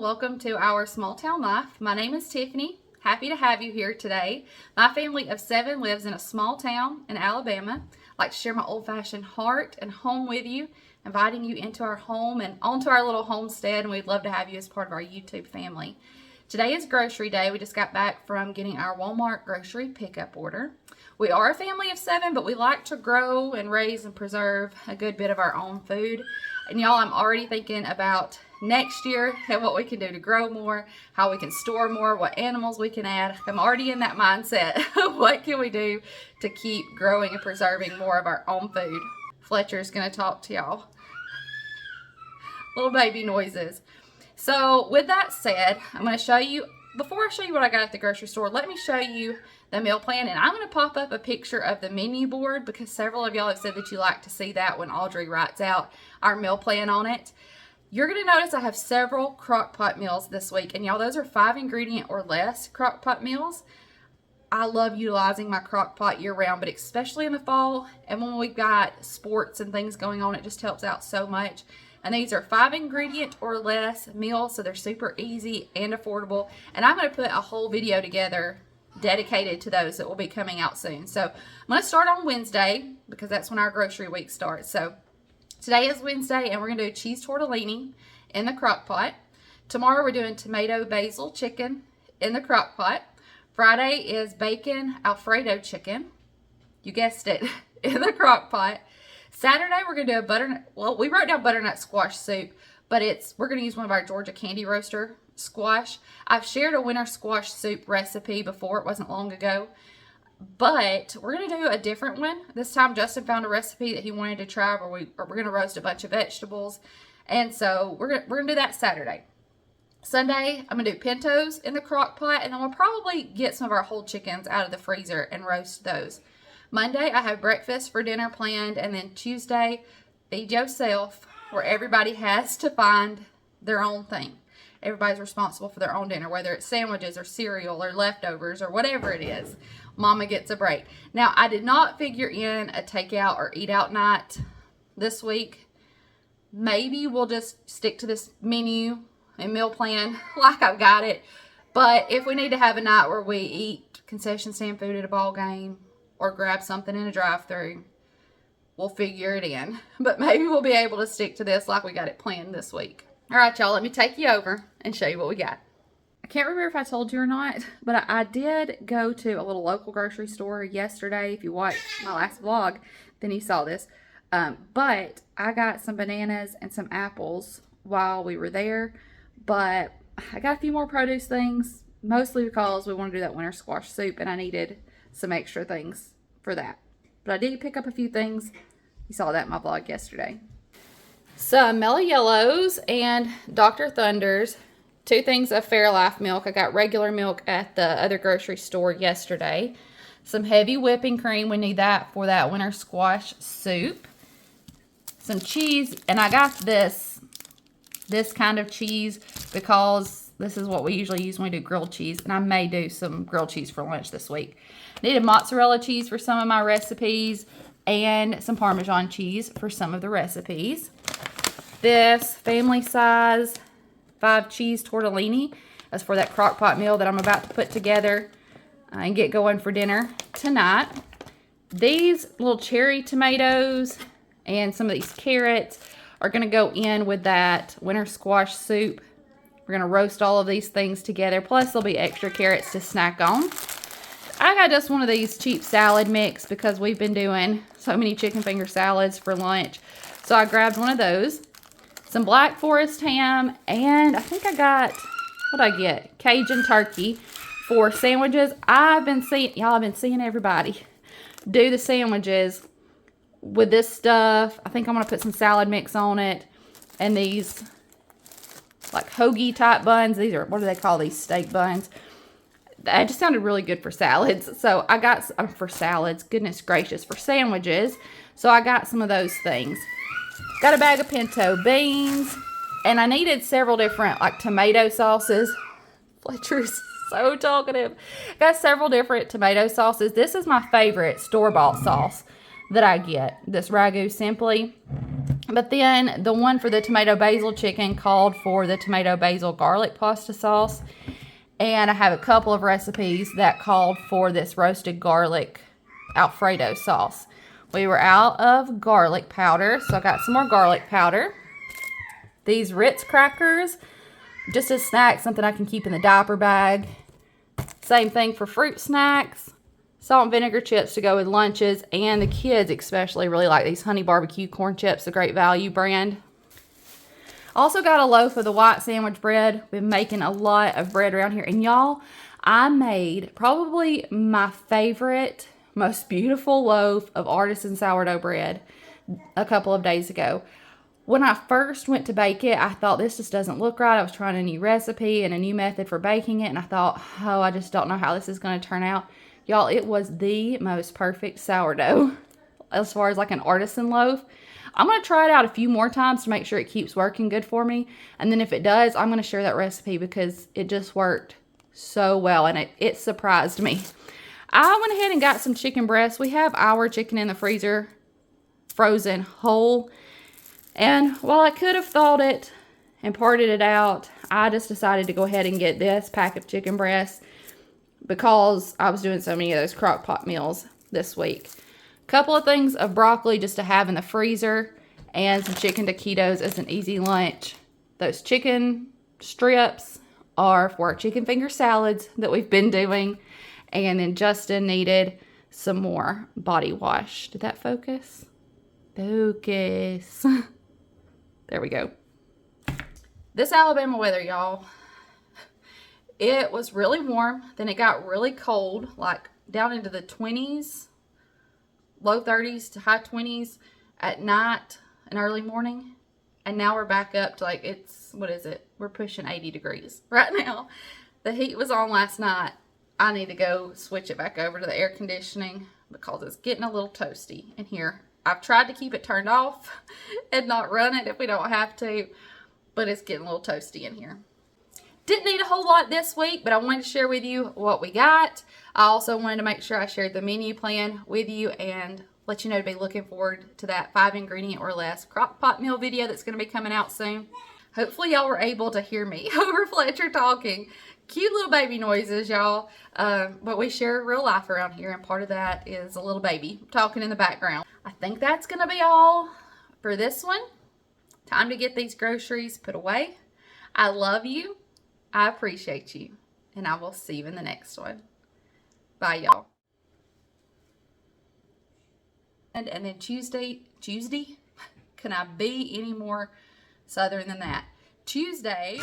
welcome to our small town life. My name is Tiffany. Happy to have you here today. My family of 7 lives in a small town in Alabama. I'd like to share my old-fashioned heart and home with you, inviting you into our home and onto our little homestead, and we'd love to have you as part of our YouTube family. Today is grocery day. We just got back from getting our Wal-Mart grocery pickup order. We are a family of 7, but we like to grow and raise and preserve a good bit of our own food. And y'all, I'm already thinking about next year and what we can do to grow more, how we can store more, what animals we can add. I'm already in that mindset of what can we do to keep growing and preserving more of our own food. Fletcher's gonna talk to y'all. Little baby noises. So with that said, I'm gonna show you, before I show you what I got at the grocery store, let me show you the meal plan, and I'm going to pop up a picture of the menu board because several of y'all have said that you like to see that when Audrey writes out our meal plan on it. You're going to notice I have several Crockpot meals this week, and y'all, those are 5 ingredient or less Crockpot meals. I love utilizing my Crockpot year round, but especially in the fall and when we've got sports and things going on, it just helps out so much. And these are 5 ingredient or less meals, so they're super easy and affordable. And I'm going to put a whole video together dedicated to those that will be coming out soon. So I'm going to start on Wednesday because that's when our grocery week starts. So today is Wednesday, and we're going to do cheese tortellini in the Crockpot. Tomorrow we're doing tomato basil chicken in the Crockpot. Friday is bacon Alfredo chicken. You guessed it, in the Crockpot. Saturday we're going to do a butternut, well, we wrote down butternut squash soup, but we're going to use one of our Georgia candy roaster squash. I've shared a winter squash soup recipe before. It wasn't long ago, but we're going to do a different one. This time Justin found a recipe that he wanted to try where we're going to roast a bunch of vegetables, and so we're going to do that Saturday. Sunday I'm going to do pintos in the Crockpot, and then we'll probably get some of our whole chickens out of the freezer and roast those. Monday I have breakfast for dinner planned, and then Tuesday, feed yourself, where everybody has to find their own thing. Everybody's responsible for their own dinner, whether it's sandwiches or cereal or leftovers or whatever it is. Mama gets a break. Now, I did not figure in a takeout or eat out night this week. Maybe we'll just stick to this menu and meal plan like I've got it. But if we need to have a night where we eat concession stand food at a ball game or grab something in a drive-thru, we'll figure it in. But maybe we'll be able to stick to this like we got it planned this week. All right, y'all, let me take you over and show you what we got. I can't remember if I told you or not, but I did go to a little local grocery store yesterday. If you watched my last vlog, then you saw this. But I got some bananas and some apples while we were there. But I got a few more produce things, mostly because we want to do that winter squash soup, and I needed some extra things for that. But I did pick up a few things. You saw that in my vlog yesterday. Some Mellow Yellows and Dr. Thunder's, 2 things of Fairlife milk. I got regular milk at the other grocery store yesterday. Some heavy whipping cream. We need that for that winter squash soup. Some cheese, and I got this kind of cheese because this is what we usually use when we do grilled cheese, and I may do some grilled cheese for lunch this week. Needed mozzarella cheese for some of my recipes and some Parmesan cheese for some of the recipes. This family size 5 cheese tortellini is for that Crockpot meal that I'm about to put together and get going for dinner tonight. These little cherry tomatoes and some of these carrots are going to go in with that winter squash soup. We're going to roast all of these things together, plus there'll be extra carrots to snack on. I got just one of these cheap salad mix because we've been doing so many chicken finger salads for lunch. So I grabbed one of those. Some Black Forest ham, and I think I got, what'd I get? Cajun turkey for sandwiches. I've been seeing everybody do the sandwiches with this stuff. I think I'm going to put some salad mix on it. And these, like hoagie type buns. These are, what do they call these? Steak buns. That just sounded really good for salads. So I got, for salads, goodness gracious, for sandwiches. So I got some of those things. Got a bag of pinto beans, and I needed several different like tomato sauces. Fletcher's so talkative. Got several different tomato sauces. This is my favorite store-bought sauce that I get, this Ragu Simply. But then the one for the tomato basil chicken called for the tomato basil garlic pasta sauce. And I have a couple of recipes that called for this roasted garlic Alfredo sauce. We were out of garlic powder, so I got some more garlic powder. These Ritz crackers, just a snack, something I can keep in the diaper bag. Same thing for fruit snacks. Salt and vinegar chips to go with lunches, and the kids especially really like these honey barbecue corn chips, the Great Value brand. Also got a loaf of the white sandwich bread. Been making a lot of bread around here, and y'all, I made probably my favorite, most beautiful loaf of artisan sourdough bread a couple of days ago. When I first went to bake it, I thought this just doesn't look right. I was trying a new recipe and a new method for baking it, and I thought, oh, I just don't know how this is going to turn out. Y'all, it was the most perfect sourdough as far as like an artisan loaf. I'm going to try it out a few more times to make sure it keeps working good for me. And then if it does, I'm going to share that recipe because it just worked so well, and it surprised me. I went ahead and got some chicken breasts. We have our chicken in the freezer, frozen whole. And while I could have thawed it and parted it out, I just decided to go ahead and get this pack of chicken breasts because I was doing so many of those Crockpot meals this week. Couple of things of broccoli just to have in the freezer, and some chicken taquitos as an easy lunch. Those chicken strips are for our chicken finger salads that we've been doing. And then Justin needed some more body wash. Did that focus? Focus. There we go. This Alabama weather, y'all, it was really warm. Then it got really cold, like down into the 20s, low 30s to high 20s at night and early morning. And now we're back up to like, it's, what is it? We're pushing 80 degrees right now. The heat was on last night. I need to go switch it back over to the air conditioning because it's getting a little toasty in here. I've tried to keep it turned off and not run it if we don't have to, but it's getting a little toasty in here. Didn't need a whole lot this week, but I wanted to share with you what we got. I also wanted to make sure I shared the menu plan with you and let you know to be looking forward to that 5 ingredient or less Crockpot meal video that's going to be coming out soon. Hopefully y'all were able to hear me over Fletcher talking. Cute little baby noises, y'all. But we share real life around here, and part of that is a little baby talking in the background. I think that's going to be all for this one. Time to get these groceries put away. I love you. I appreciate you. And I will see you in the next one. Bye, y'all. And then Tuesday? Can I be any more southern than that? Tuesday.